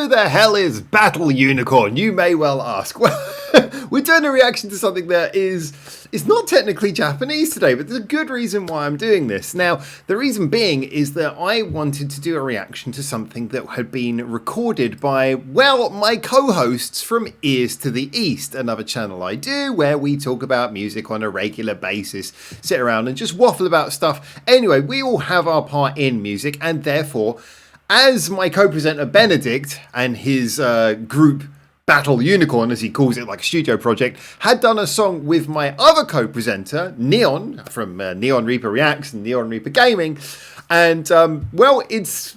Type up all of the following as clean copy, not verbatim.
Who the hell is Battle Unicorn? You may well ask. Well, we're doing a reaction to something that is not technically Japanese today, but there's a good reason why I'm doing this. Now, the reason being is that I wanted to do a reaction to something that had been recorded by, well, my co-hosts from Ears to the East, another channel I do where we talk about music on a regular basis, sit around and just waffle about stuff. Anyway, we all have our part in music, and therefore, as my co-presenter Benedict and his group Battle Unicorn, as he calls it, like a studio project, had done a song with my other co-presenter, Neon, from NeonReaper Reacts and NeonReaper Gaming, and, well, it's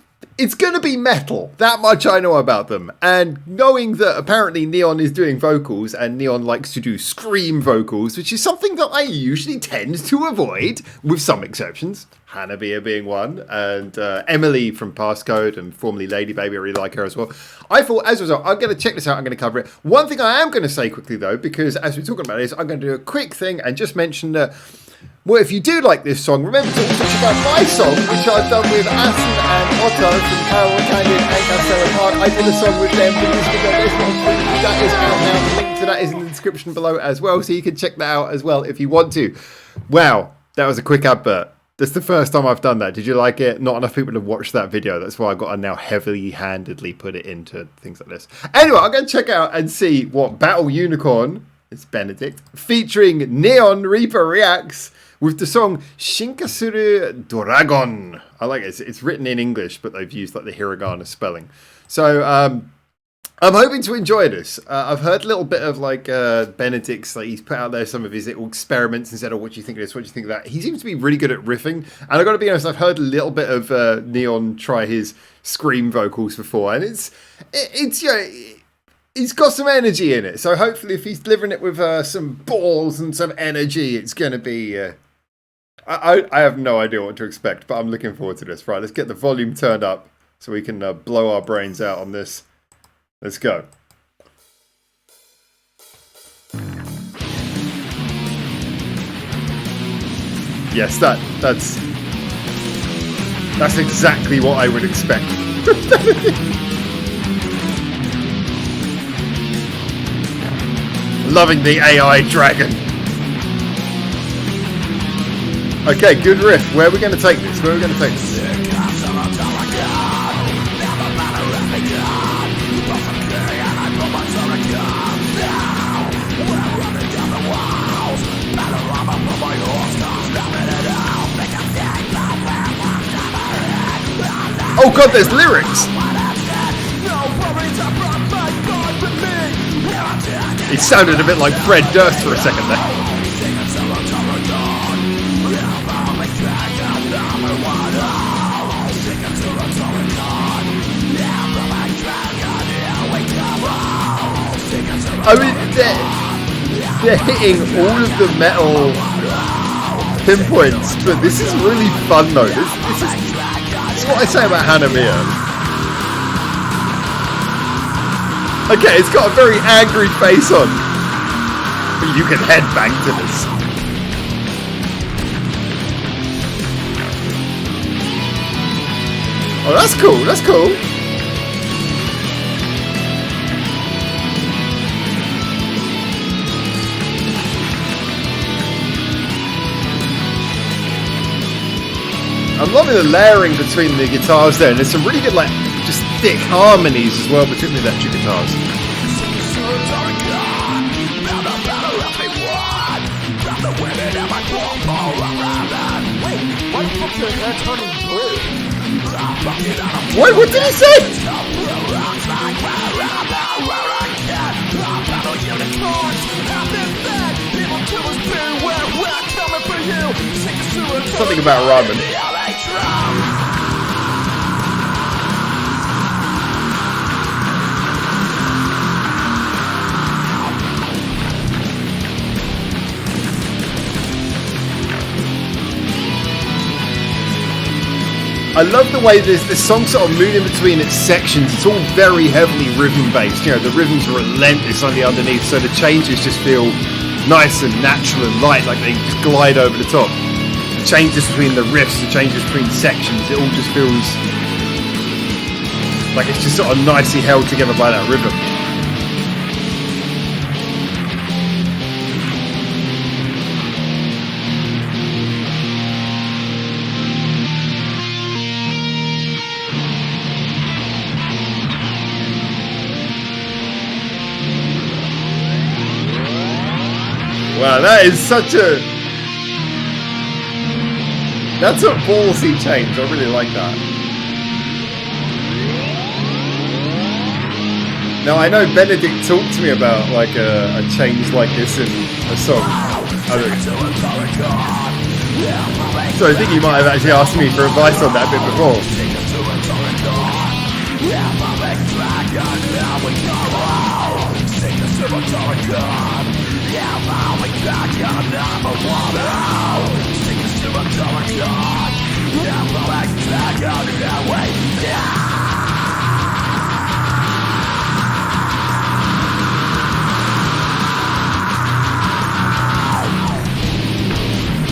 going to be metal. That much I know about them. And knowing that apparently Neon is doing vocals, and Neon likes to do scream vocals, which is something that I usually tend to avoid, with some exceptions, Hannah being one, and Emily from Passcode, and formerly Lady Baby, I really like her as well. I thought, as a result, I'm going to check this out, I'm going to cover it. One thing I am going to say quickly, though, because as we're talking about this, I'm going to do a quick thing and just mention that, well, if you do like this song, remember to also check out my song, which I've done with ASSUN and Otto from Candid and Castella. I did a song with them. That is out now. The link to that is in the description below as well, so you can check that out as well if you want to. Wow, that was a quick advert. That's the first time I've done that. Did you like it? Not enough people have watched that video. That's why I've got to now heavily-handedly put it into things like this. Anyway, I'm going to check out and see what Battle Unicorn, it's Benedict, featuring NeonReaper Reacts, with the song Shinka Suru Doragon. I like it. It's written in English, but they've used like the hiragana spelling. So I'm hoping to enjoy this. I've heard a little bit of like Benedict's, like he's put out there some of his little experiments and said, oh, what do you think of this? What do you think of that? He seems to be really good at riffing. And I've got to be honest, I've heard a little bit of Neon try his scream vocals before. And it's you know, he's got some energy in it. So hopefully if he's delivering it with some balls and some energy, it's going to be... I have no idea what to expect, but I'm looking forward to this. Right, let's get the volume turned up so we can blow our brains out on this. Let's go. Yes, that's exactly what I would expect. Loving the AI dragon. Okay, good riff. Where are we going to take this? Oh god, there's lyrics! It sounded a bit like Fred Durst for a second there. I mean, they're hitting all of the metal pinpoints, but this is really fun though. This is what I say about Hannah. Okay, it's got a very angry face on. But you can headbang to this. Oh, that's cool. I'm loving the layering between the guitars there, and there's some really good, like, just thick harmonies as well between the electric guitars. Wait, what did he say? Something about ramen. I love the way this song sort of moving between its sections. It's all very heavily rhythm based. You know, the rhythms are relentless on the underneath, so the changes just feel nice and natural and light, like they just glide over the top. The changes between the riffs, the changes between sections, it all just feels Like it's just sort of nicely held together by that rhythm. Wow, that is such a... That's a ballsy change. I really like that. Now, I know Benedict talked to me about like a change like this in a song. So I think he might have actually asked me for advice on that a bit before.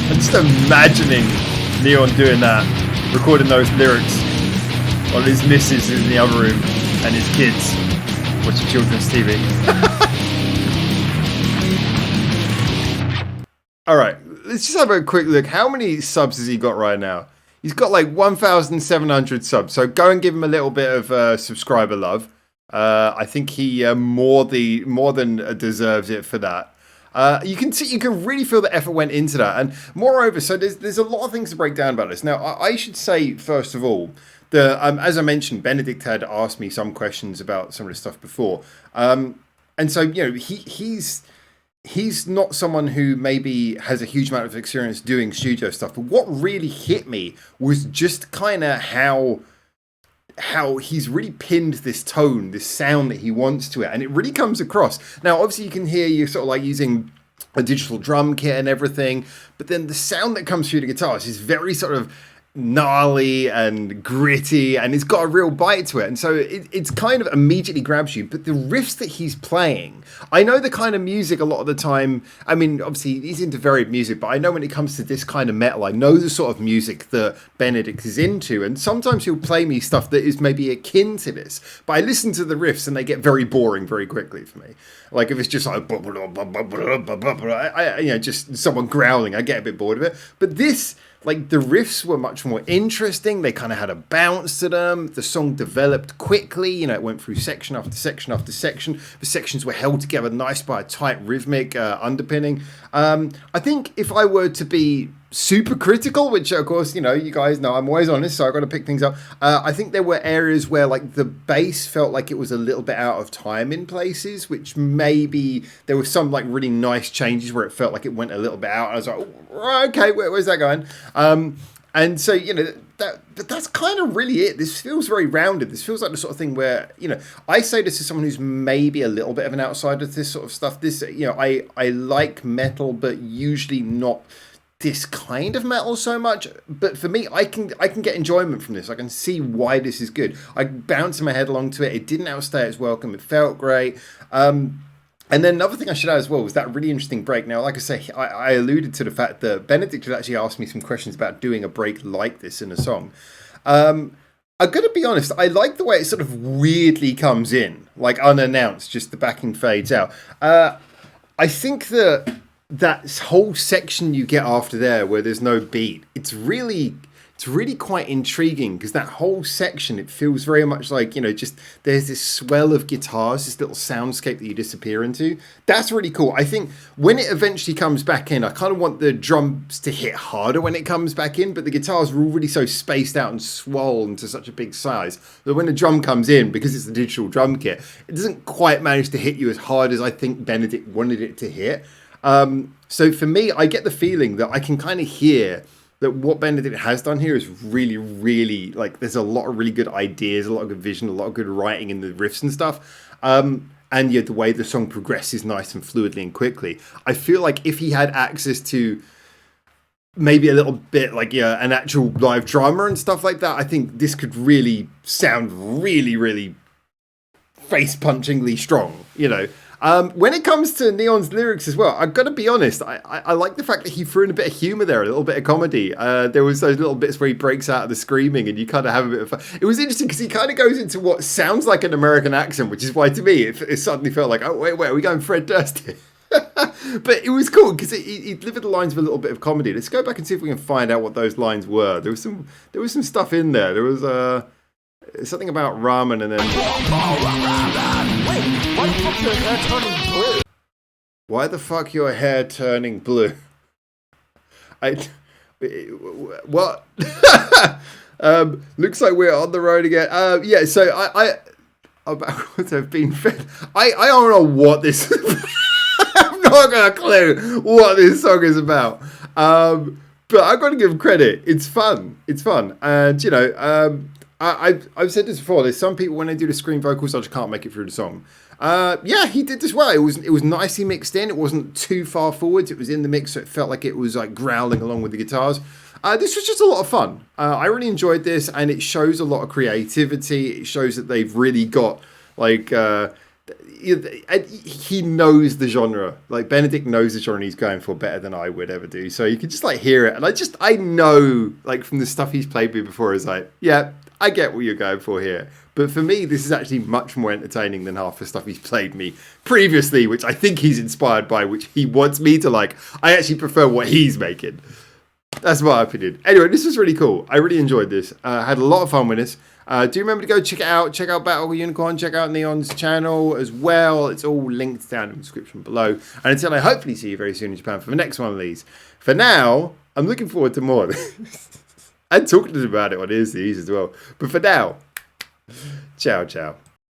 I'm just imagining Neon doing that, recording those lyrics while his missus is in the other room and his kids watching children's TV. Alright, let's just have a quick look. How many subs has he got right now? He's got like 1,700 subs, so go and give him a little bit of subscriber love. I think he more than deserves it for that. You can really feel the effort went into that, and moreover, so there's a lot of things to break down about this. Now, I should say first of all, as I mentioned, Benedict had asked me some questions about some of this stuff before, and so he's not someone who maybe has a huge amount of experience doing studio stuff, but what really hit me was just kind of how he's really pinned this tone, this sound that he wants to it, and it really comes across. Now, obviously, you can hear you sort of like using a digital drum kit and everything, but then the sound that comes through the guitars is very sort of gnarly and gritty, and it's got a real bite to it, and so it's kind of immediately grabs you. But the riffs that he's playing, I know the kind of music a lot of the time, I mean, obviously he's into varied music, but I know when it comes to this kind of metal, I know the sort of music that Benedict is into, and sometimes he'll play me stuff that is maybe akin to this, but I listen to the riffs and they get very boring very quickly for me. Like if it's just like just someone growling, I get a bit bored of it. But this, like, the riffs were much more interesting. They kind of had a bounce to them. The song developed quickly. It went through section after section after section. The sections were held together nice by a tight rhythmic underpinning. I think if I were to be super critical, which of course, you guys know I'm always honest, so I've got to pick things up. I think there were areas where like the bass felt like it was a little bit out of time in places, which maybe there were some like really nice changes where it felt like it went a little bit out. I was like, oh, okay, where's that going? And so, but that's kind of really it. This feels very rounded. This feels like the sort of thing where, I say this as someone who's maybe a little bit of an outsider to this sort of stuff. This, I like metal, but usually not this kind of metal so much. But for me, I can get enjoyment from this. I can see why this is good. I bounced my head along to it. It didn't outstay its welcome. It felt great. And then another thing I should add as well was that really interesting break. Now, like I say, I alluded to the fact that Benedict had actually asked me some questions about doing a break like this in a song. I'm going to be honest, I like the way it sort of weirdly comes in, like unannounced, just the backing fades out. I think that whole section you get after there where there's no beat, it's really quite intriguing, because that whole section, it feels very much like, just there's this swell of guitars, this little soundscape that you disappear into. That's really cool. I think when it eventually comes back in, I kind of want the drums to hit harder when it comes back in, but the guitars are already so spaced out and swollen to such a big size that when the drum comes in, because it's a digital drum kit, it doesn't quite manage to hit you as hard as I think Benedict wanted it to hit. So for me, I get the feeling that I can kind of hear that what Benedict has done here is really, really, like, there's a lot of really good ideas, a lot of good vision, a lot of good writing in the riffs and stuff. And the way the song progresses nice and fluidly and quickly. I feel like if he had access to maybe a little bit like an actual live drummer and stuff like that, I think this could really sound really, really face-punchingly strong, When it comes to Neon's lyrics as well, I've got to be honest, I like the fact that he threw in a bit of humour there, a little bit of comedy. There was those little bits where he breaks out of the screaming and you kind of have a bit of fun. It was interesting because he kind of goes into what sounds like an American accent, which is why to me it suddenly felt like, oh, wait, are we going Fred Durst here? But it was cool because he delivered the lines with a little bit of comedy. Let's go back and see if we can find out what those lines were. There was some stuff in there. There was something about ramen and then... Wait, why the fuck your hair turning blue? Why the fuck your hair turning blue? What? Looks like we're on the road again. Yeah, so I about have been fed. I don't know what this is. I've not got a clue what this song is about. But I've got to give him credit. It's fun. It's fun. And, you know, I've said this before. There's some people, when they do the screen vocals, I just can't make it through the song. Yeah, he did this well. It was nicely mixed in. It wasn't too far forwards. It was in the mix, so it felt like it was like growling along with the guitars. This was just a lot of fun. I really enjoyed this, and it shows a lot of creativity. It shows that they've really got, like... he knows the genre. Like, Benedict knows the genre he's going for better than I would ever do. So you can just like hear it, and I know, like, from the stuff he's played with before, is like, yeah, I get what you're going for here. But for me, this is actually much more entertaining than half the stuff he's played me previously, which I think he's inspired by, which he wants me to like. I actually prefer what he's making. That's my opinion. Anyway, this was really cool. I really enjoyed this. Had a lot of fun with this. Do remember to go check it out. Check out Battle Unicorn. Check out Neon's channel as well. It's all linked down in the description below. And until I hopefully see you very soon in Japan for the next one of these. For now, I'm looking forward to more of this. And talking about it on ASSUN as well. But for now, ciao, ciao.